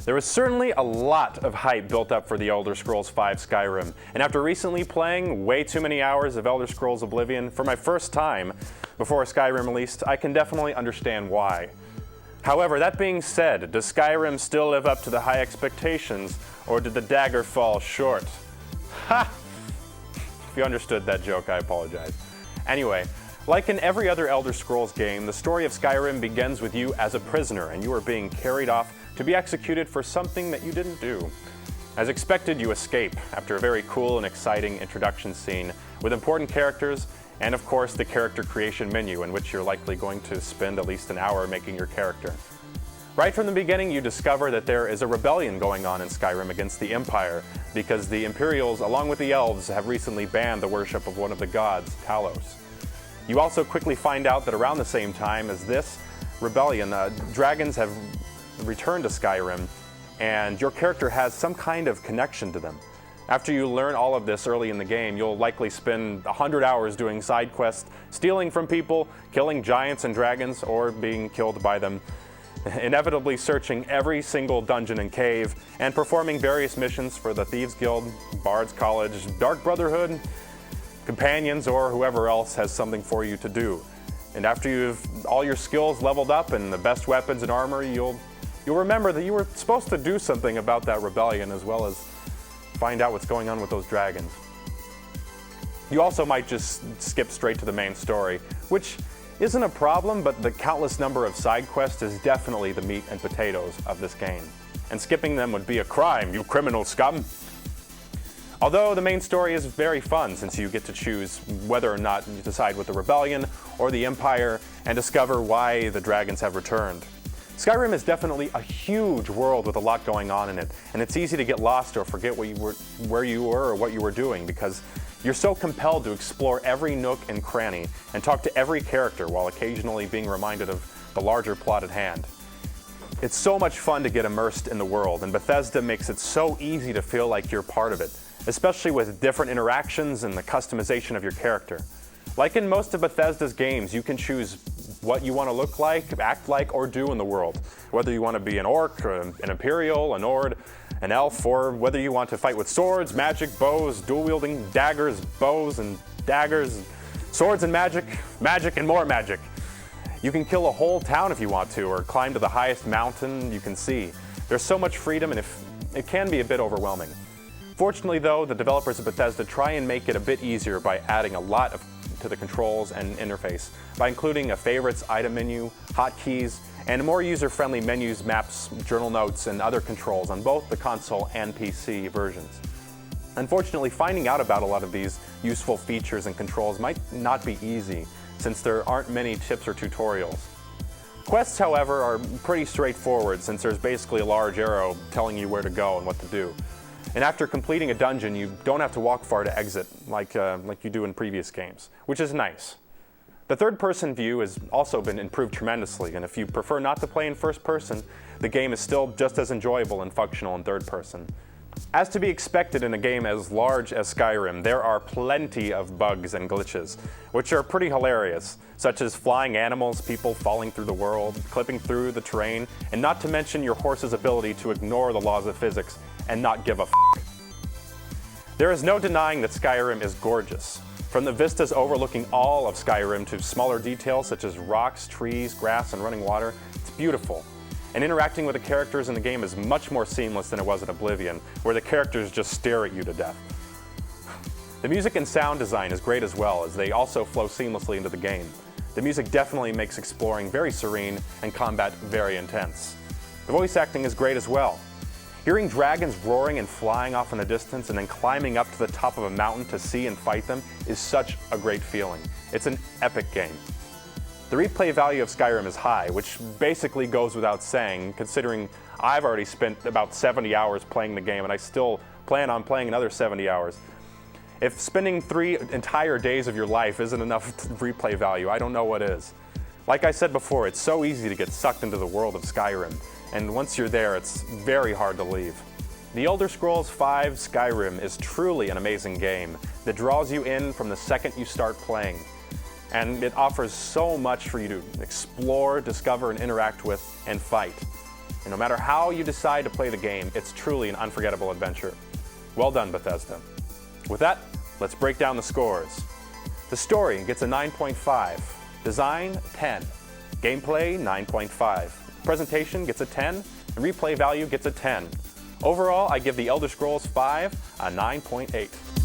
There was certainly a lot of hype built up for the Elder Scrolls V Skyrim, and after recently playing way too many hours of Elder Scrolls Oblivion for my first time before Skyrim released, I can definitely understand why. However, that being said, does Skyrim still live up to the high expectations, or did the dagger fall short? Ha! If you understood that joke, I apologize. Anyway, like in every other Elder Scrolls game, the story of Skyrim begins with you as a prisoner, and you are being carried off to be executed for something that you didn't do. As expected, you escape after a very cool and exciting introduction scene with important characters and of course the character creation menu, in which you're likely going to spend at least an hour making your character. Right from the beginning, you discover that there is a rebellion going on in Skyrim against the Empire because the Imperials, along with the Elves, have recently banned the worship of one of the gods, Talos. You also quickly find out that around the same time as this rebellion, dragons have returned to Skyrim, and your character has some kind of connection to them. After you learn all of this early in the game, you'll likely spend 100 hours doing side quests, stealing from people, killing giants and dragons, or being killed by them, inevitably searching every single dungeon and cave, and performing various missions for the Thieves Guild, Bard's College, Dark Brotherhood, companions, or whoever else has something for you to do. And after you've all your skills leveled up and the best weapons and armor, you'll remember that you were supposed to do something about that rebellion, as well as find out what's going on with those dragons. You also might just skip straight to the main story, which isn't a problem, but the countless number of side quests is definitely the meat and potatoes of this game. And skipping them would be a crime, you criminal scum! Although the main story is very fun, since you get to choose whether or not you decide with the rebellion or the Empire and discover why the dragons have returned. Skyrim is definitely a huge world with a lot going on in it, and it's easy to get lost or forget where you were or what you were doing, because you're so compelled to explore every nook and cranny and talk to every character while occasionally being reminded of the larger plot at hand. It's so much fun to get immersed in the world, and Bethesda makes it so easy to feel like you're part of it, especially with different interactions and the customization of your character. Like in most of Bethesda's games, you can choose what you want to look like, act like, or do in the world. Whether you want to be an orc, an imperial, a nord, an elf, or whether you want to fight with swords, magic, bows, dual-wielding daggers, bows and daggers, swords and magic, magic and more magic. You can kill a whole town if you want to, or climb to the highest mountain you can see. There's so much freedom, and it can be a bit overwhelming. Fortunately though, the developers of Bethesda try and make it a bit easier by adding a lot to the controls and interface, by including a favorites item menu, hotkeys, and more user-friendly menus, maps, journal notes, and other controls on both the console and PC versions. Unfortunately, finding out about a lot of these useful features and controls might not be easy, since there aren't many tips or tutorials. Quests, however, are pretty straightforward, since there's basically a large arrow telling you where to go and what to do. And after completing a dungeon, you don't have to walk far to exit, like you do in previous games, which is nice. The third-person view has also been improved tremendously, and if you prefer not to play in first person, the game is still just as enjoyable and functional in third person. As to be expected in a game as large as Skyrim, there are plenty of bugs and glitches, which are pretty hilarious, such as flying animals, people falling through the world, clipping through the terrain, and not to mention your horse's ability to ignore the laws of physics and not give a f***. There is no denying that Skyrim is gorgeous. From the vistas overlooking all of Skyrim to smaller details such as rocks, trees, grass, and running water, it's beautiful. And interacting with the characters in the game is much more seamless than it was in Oblivion, where the characters just stare at you to death. The music and sound design is great as well, as they also flow seamlessly into the game. The music definitely makes exploring very serene and combat very intense. The voice acting is great as well. Hearing dragons roaring and flying off in the distance and then climbing up to the top of a mountain to see and fight them is such a great feeling. It's an epic game. The replay value of Skyrim is high, which basically goes without saying, considering I've already spent about 70 hours playing the game and I still plan on playing another 70 hours. If spending 3 entire days of your life isn't enough replay value, I don't know what is. Like I said before, it's so easy to get sucked into the world of Skyrim, and once you're there, it's very hard to leave. The Elder Scrolls V Skyrim is truly an amazing game that draws you in from the second you start playing. And it offers so much for you to explore, discover, and interact with, and fight. And no matter how you decide to play the game, it's truly an unforgettable adventure. Well done, Bethesda. With that, let's break down the scores. The story gets a 9.5, design 10, gameplay 9.5, presentation gets a 10, and replay value gets a 10. Overall, I give The Elder Scrolls V a 9.8.